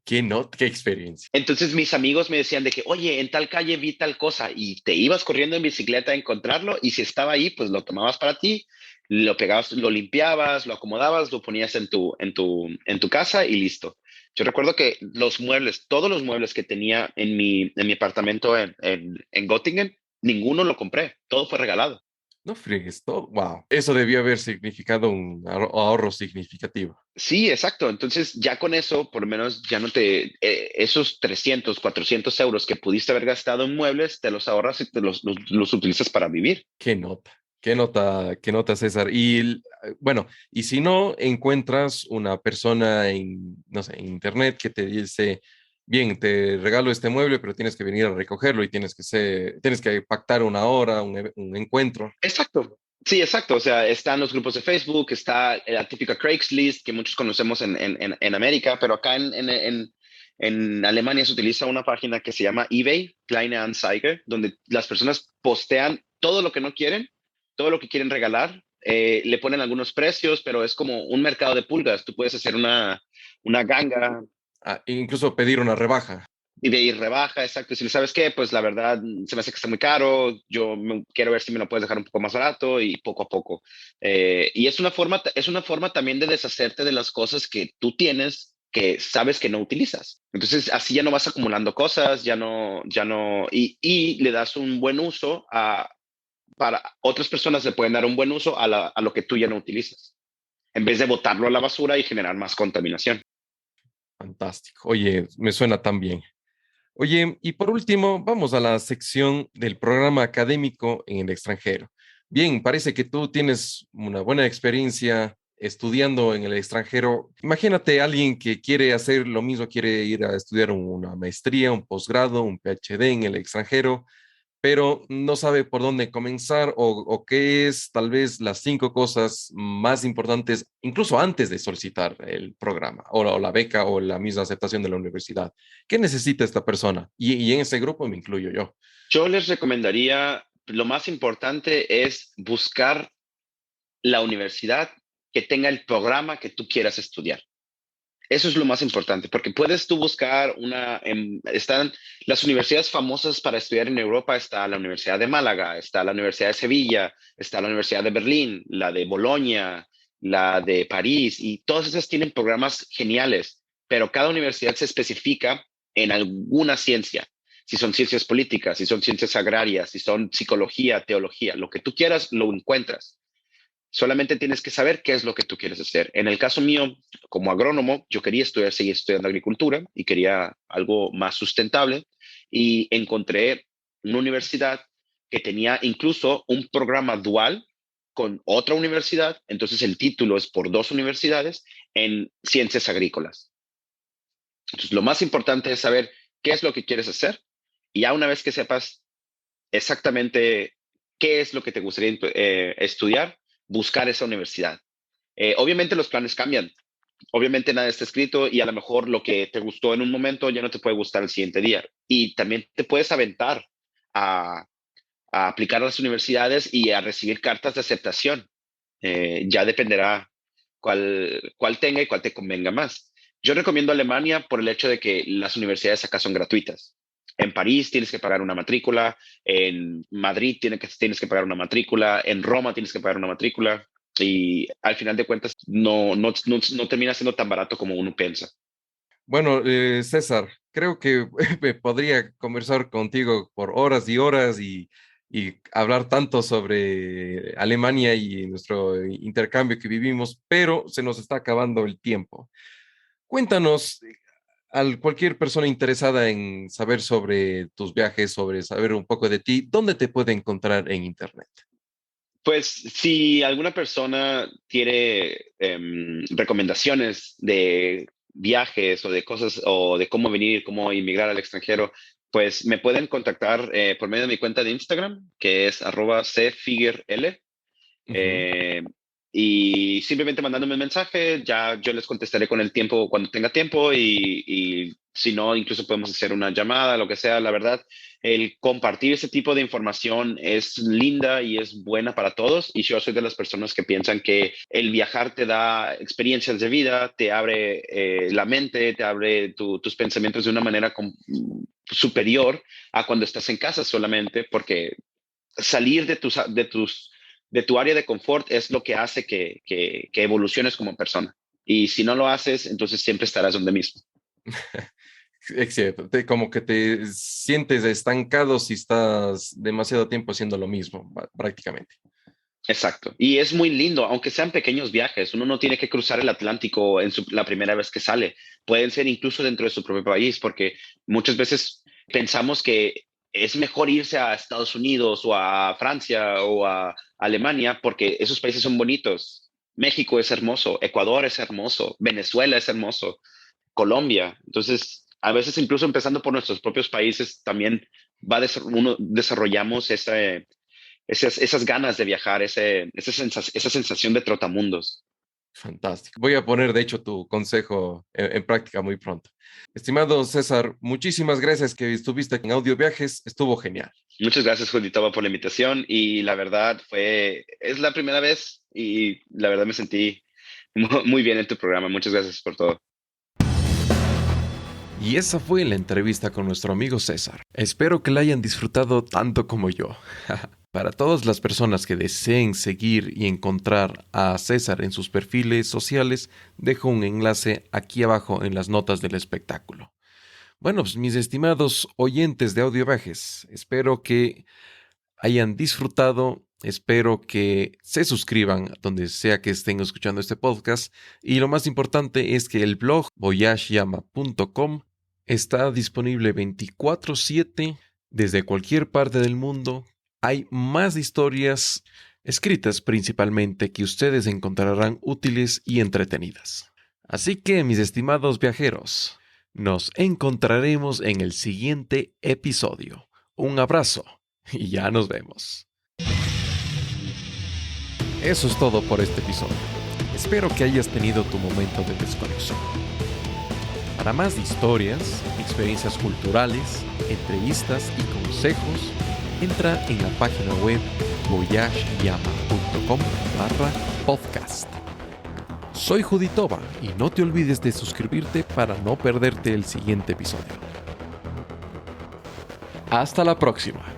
Qué experiencia. Entonces mis amigos me decían de que, oye, en tal calle vi tal cosa y te ibas corriendo en bicicleta a encontrarlo y si estaba ahí, pues lo tomabas para ti, lo pegabas, lo limpiabas, lo acomodabas, lo ponías en tu casa y listo. Yo recuerdo que los muebles, todos los muebles que tenía en mi apartamento en Göttingen, ninguno lo compré, todo fue regalado. No friegues todo. Wow. Eso debió haber significado un ahorro significativo. Sí, exacto. Entonces, ya con eso, por lo menos ya no esos 300, 400 euros que pudiste haber gastado en muebles, te los ahorras y los utilizas para vivir. Qué nota. Qué nota, César. Y bueno, y si no encuentras una persona en, no sé, en internet que te dice, bien, te regalo este mueble, pero tienes que venir a recogerlo y tienes que pactar una hora, un encuentro. Exacto. Sí, exacto. O sea, están los grupos de Facebook, está la típica Craigslist que muchos conocemos en América, pero acá en Alemania se utiliza una página que se llama eBay, Kleine Anzeiger, donde las personas postean todo lo que no quieren, todo lo que quieren regalar, le ponen algunos precios, pero es como un mercado de pulgas. Tú puedes hacer una ganga Ah, incluso pedir una rebaja. y de ir rebaja, exacto. Y si no sabes qué, pues la verdad se me hace que está muy caro. Quiero ver si me lo puedes dejar un poco más barato y poco a poco. Y es una forma también de deshacerte de las cosas que tú tienes que sabes que no utilizas. Entonces así ya no vas acumulando cosas, y le das un buen uso para otras personas le pueden dar un buen uso a lo que tú ya no utilizas, en vez de botarlo a la basura y generar más contaminación. Fantástico. Oye, me suena tan bien. Oye, y por último, vamos a la sección del programa académico en el extranjero. Bien, parece que tú tienes una buena experiencia estudiando en el extranjero. Imagínate a alguien que quiere hacer lo mismo, quiere ir a estudiar una maestría, un posgrado, un PhD en el extranjero, pero no sabe por dónde comenzar o qué es tal vez las 5 cosas más importantes, incluso antes de solicitar el programa o la beca o la misma aceptación de la universidad. ¿Qué necesita esta persona? Y en ese grupo me incluyo yo. Yo les recomendaría, lo más importante es buscar la universidad que tenga el programa que tú quieras estudiar. Eso es lo más importante, porque puedes tú buscar están las universidades famosas para estudiar en Europa, está la Universidad de Málaga, está la Universidad de Sevilla, está la Universidad de Berlín, la de Bolonia, la de París, y todas esas tienen programas geniales, pero cada universidad se especifica en alguna ciencia. Si son ciencias políticas, si son ciencias agrarias, si son psicología, teología, lo que tú quieras, lo encuentras. Solamente tienes que saber qué es lo que tú quieres hacer. En el caso mío, como agrónomo, yo quería seguir estudiando agricultura y quería algo más sustentable y encontré una universidad que tenía incluso un programa dual con otra universidad, entonces el título es por dos universidades en ciencias agrícolas. Entonces, lo más importante es saber qué es lo que quieres hacer y ya una vez que sepas exactamente qué es lo que te gustaría estudiar, buscar esa universidad. Obviamente los planes cambian, obviamente nada está escrito y a lo mejor lo que te gustó en un momento ya no te puede gustar el siguiente día. Y también te puedes aventar a, a aplicar a las universidades y a recibir cartas de aceptación. Ya dependerá cuál tenga y cuál te convenga más. Yo recomiendo Alemania por el hecho de que las universidades acá son gratuitas. En París tienes que pagar una matrícula, en Madrid tienes que pagar una matrícula, en Roma tienes que pagar una matrícula y al final de cuentas no termina siendo tan barato como uno piensa. Bueno, César, creo que me podría conversar contigo por horas y horas y hablar tanto sobre Alemania y nuestro intercambio que vivimos, pero se nos está acabando el tiempo. Cuéntanos, a cualquier persona interesada en saber sobre tus viajes, sobre saber un poco de ti, ¿dónde te puede encontrar en Internet? Pues si alguna persona tiene recomendaciones de viajes o de cosas o de cómo venir, cómo inmigrar al extranjero, pues me pueden contactar por medio de mi cuenta de Instagram, que es @cfiguerl. Ujú. Eh, y simplemente mandándome un mensaje, ya yo les contestaré con el tiempo, cuando tenga tiempo, y si no, incluso podemos hacer una llamada, lo que sea. La verdad, el compartir ese tipo de información es linda y es buena para todos. Y yo soy de las personas que piensan que el viajar te da experiencias de vida, te abre la mente, te abre tus pensamientos de una manera superior a cuando estás en casa solamente, porque salir de tu área de confort es lo que hace que evoluciones como persona. Y si no lo haces, entonces siempre estarás donde mismo. Exacto, como que te sientes estancado si estás demasiado tiempo haciendo lo mismo, prácticamente. Exacto. Y es muy lindo, aunque sean pequeños viajes. Uno no tiene que cruzar el Atlántico la primera vez que sale. Pueden ser incluso dentro de su propio país, porque muchas veces pensamos que es mejor irse a Estados Unidos o a Francia o a Alemania porque esos países son bonitos. México es hermoso, Ecuador es hermoso, Venezuela es hermoso, Colombia. Entonces, a veces incluso empezando por nuestros propios países, también uno desarrollamos esas ganas de viajar, esa sensación de trotamundos. Fantástico. Voy a poner, de hecho, tu consejo en práctica muy pronto. Estimado César, muchísimas gracias que estuviste en Audio Viajes. Estuvo genial. Muchas gracias, Juditova, por la invitación y la verdad es la primera vez y la verdad me sentí muy bien en tu programa. Muchas gracias por todo. Y esa fue la entrevista con nuestro amigo César. Espero que la hayan disfrutado tanto como yo. Para todas las personas que deseen seguir y encontrar a César en sus perfiles sociales, dejo un enlace aquí abajo en las notas del espectáculo. Bueno, pues mis estimados oyentes de Audio Viajes, espero que hayan disfrutado, espero que se suscriban donde sea que estén escuchando este podcast y lo más importante es que el blog voyageyama.com está disponible 24/7 desde cualquier parte del mundo. Hay más historias escritas principalmente que ustedes encontrarán útiles y entretenidas. Así que, mis estimados viajeros, nos encontraremos en el siguiente episodio. Un abrazo y ya nos vemos. Eso es todo por este episodio. Espero que hayas tenido tu momento de desconexión. Para más historias, experiencias culturales, entrevistas y consejos, entra en la página web voyageyama.com/podcast. Soy Juditova y no te olvides de suscribirte para no perderte el siguiente episodio. Hasta la próxima.